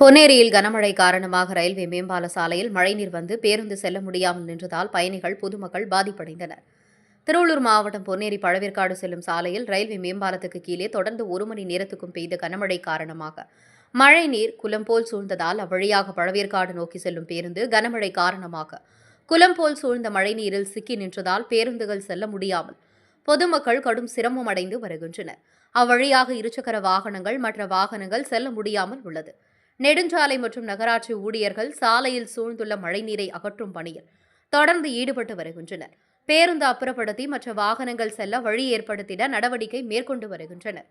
பொன்னேரியில் கனமழை காரணமாக ரயில்வே மேம்பால சாலையில் மழைநீர் வந்து பேருந்து செல்ல முடியாமல் நின்றதால் பயணிகள், பொதுமக்கள் பாதிப்படைந்தனர். திருவள்ளூர் மாவட்டம் பொன்னேரி பழவேற்காடு செல்லும் சாலையில் ரயில்வே மேம்பாலத்துக்கு கீழே தொடர்ந்து 1 மணி நேரத்துக்கும் பெய்த கனமழை காரணமாக மழைநீர் குளம் போல் சூழ்ந்ததால் அவ்வழியாக பழவேற்காடு நோக்கி செல்லும் பேருந்து கனமழை காரணமாக குளம் போல் சூழ்ந்த மழைநீரில் சிக்கி நின்றதால் பேருந்துகள் செல்ல முடியாமல் பொதுமக்கள் கடும் சிரமம் அடைந்து வருகின்றனர். அவ்வழியாக இருசக்கர வாகனங்கள், மற்ற வாகனங்கள் செல்ல முடியாமல் உள்ளது. நெடுஞ்சாலை மற்றும் நகராட்சி ஊழியர்கள் சாலையில் சூழ்ந்துள்ள மழைநீரை அகற்றும் பணியில் தொடர்ந்து ஈடுபட்டு வருகின்றனர். பேருந்து அப்புறப்படுத்தி மற்ற வாகனங்கள் செல்ல வழி ஏற்படுத்திட நடவடிக்கை மேற்கொண்டு வருகின்றனர்.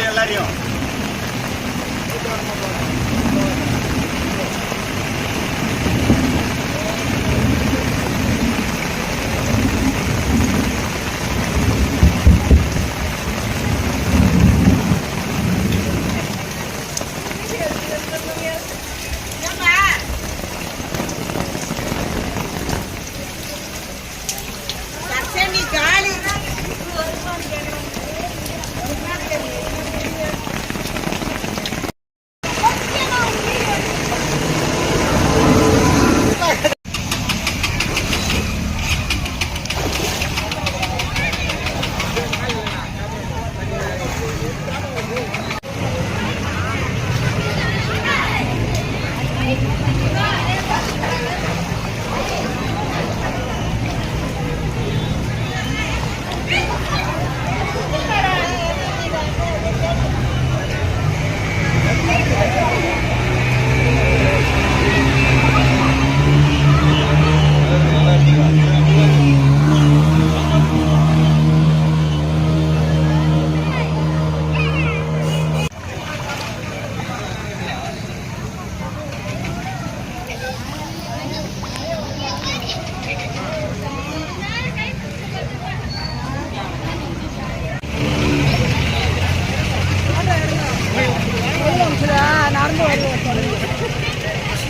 எல்லாரையும்